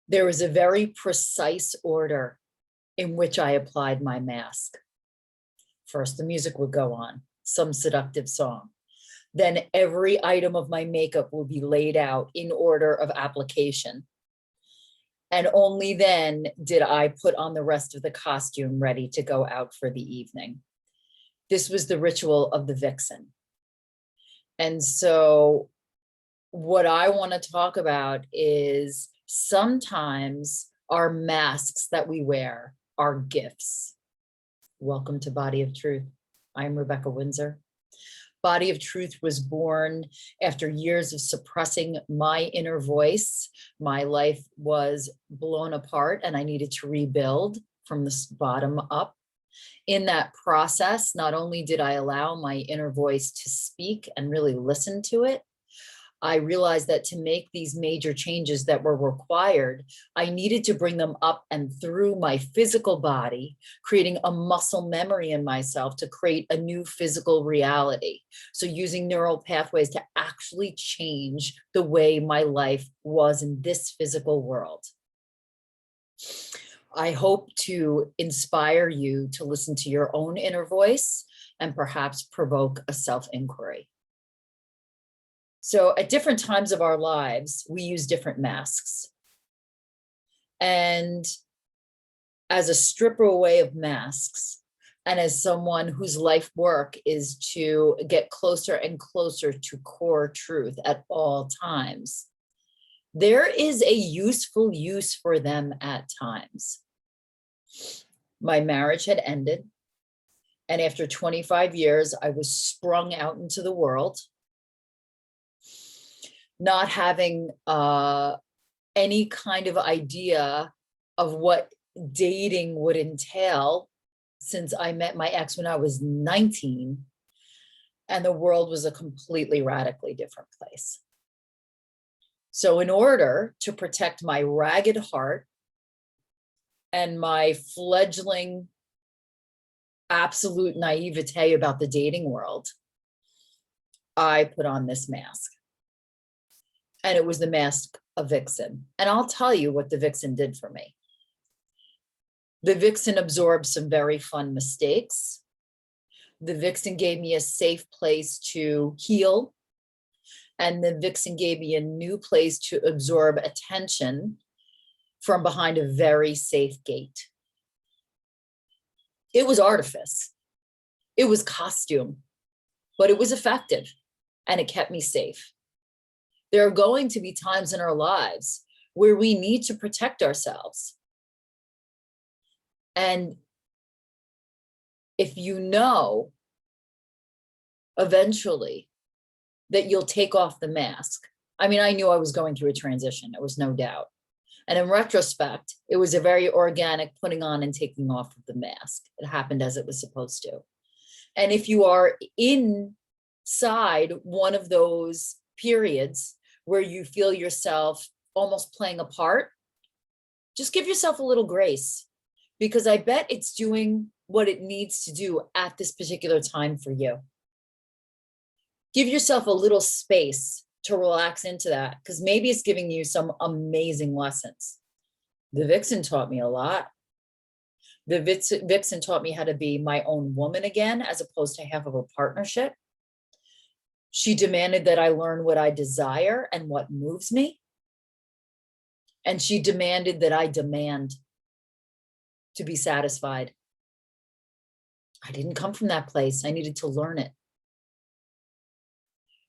There was a very precise order in which I applied my mask. First, the music would go on, some seductive song. Then every item of my makeup will be laid out in order of application. And only then did I put on the rest of the costume ready to go out for the evening. This was the ritual of the vixen. And so what I want to talk about is sometimes our masks that we wear are gifts. Welcome to Body of Truth. I'm Rebecca Windsor. Body of Truth was born after years of suppressing my inner voice. My life was blown apart and I needed to rebuild from the bottom up. In that process, not only did I allow my inner voice to speak and really listen to it, I realized that to make these major changes that were required, I needed to bring them up and through my physical body, creating a muscle memory in myself to create a new physical reality. So using neural pathways to actually change the way my life was in this physical world. I hope to inspire you to listen to your own inner voice and perhaps provoke a self-inquiry. So at different times of our lives, we use different masks. And as a stripper away of masks, and as someone whose life work is to get closer and closer to core truth at all times, there is a useful use for them at times. My marriage had ended, and after 25 years, I was sprung out into the world, not having any kind of idea of what dating would entail, since I met my ex when I was 19, and the world was a completely radically different place. So in order to protect my ragged heart and my fledgling absolute naivete about the dating world, I put on this mask. And it was the mask of Vixen. And I'll tell you what the Vixen did for me. The Vixen absorbed some very fun mistakes. The Vixen gave me a safe place to heal. And the Vixen gave me a new place to absorb attention from behind a very safe gate. It was artifice. It was costume, but it was effective and it kept me safe. There are going to be times in our lives where we need to protect ourselves. And if you know eventually that you'll take off the mask. I mean, I knew I was going through a transition, there was no doubt. And in retrospect, it was a very organic putting on and taking off of the mask. It happened as it was supposed to. And if you are inside one of those periods where you feel yourself almost playing a part, just give yourself a little grace, because I bet it's doing what it needs to do at this particular time for you. Give yourself a little space to relax into that, because maybe it's giving you some amazing lessons. The Vixen taught me a lot. The Vixen taught me how to be my own woman again, as opposed to half of a partnership. She demanded that I learn what I desire and what moves me. And she demanded that I demand to be satisfied. I didn't come from that place. I needed to learn it.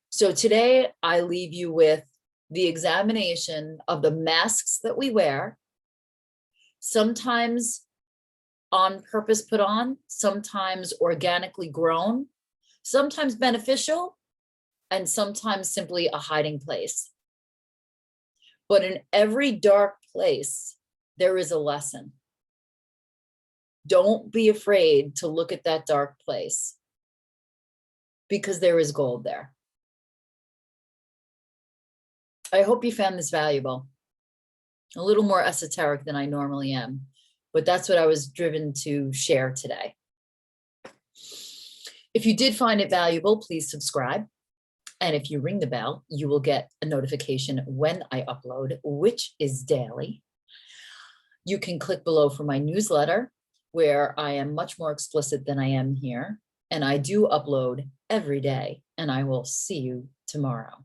So today I leave you with the examination of the masks that we wear, sometimes on purpose put on, sometimes organically grown, sometimes beneficial, and sometimes simply a hiding place. But in every dark place, there is a lesson. Don't be afraid to look at that dark place, because there is gold there. I hope you found this valuable. A little more esoteric than I normally am, but that's what I was driven to share today. If you did find it valuable, please subscribe. And if you ring the bell, you will get a notification when I upload, which is daily. You can click below for my newsletter, where I am much more explicit than I am here. And I do upload every day, and I will see you tomorrow.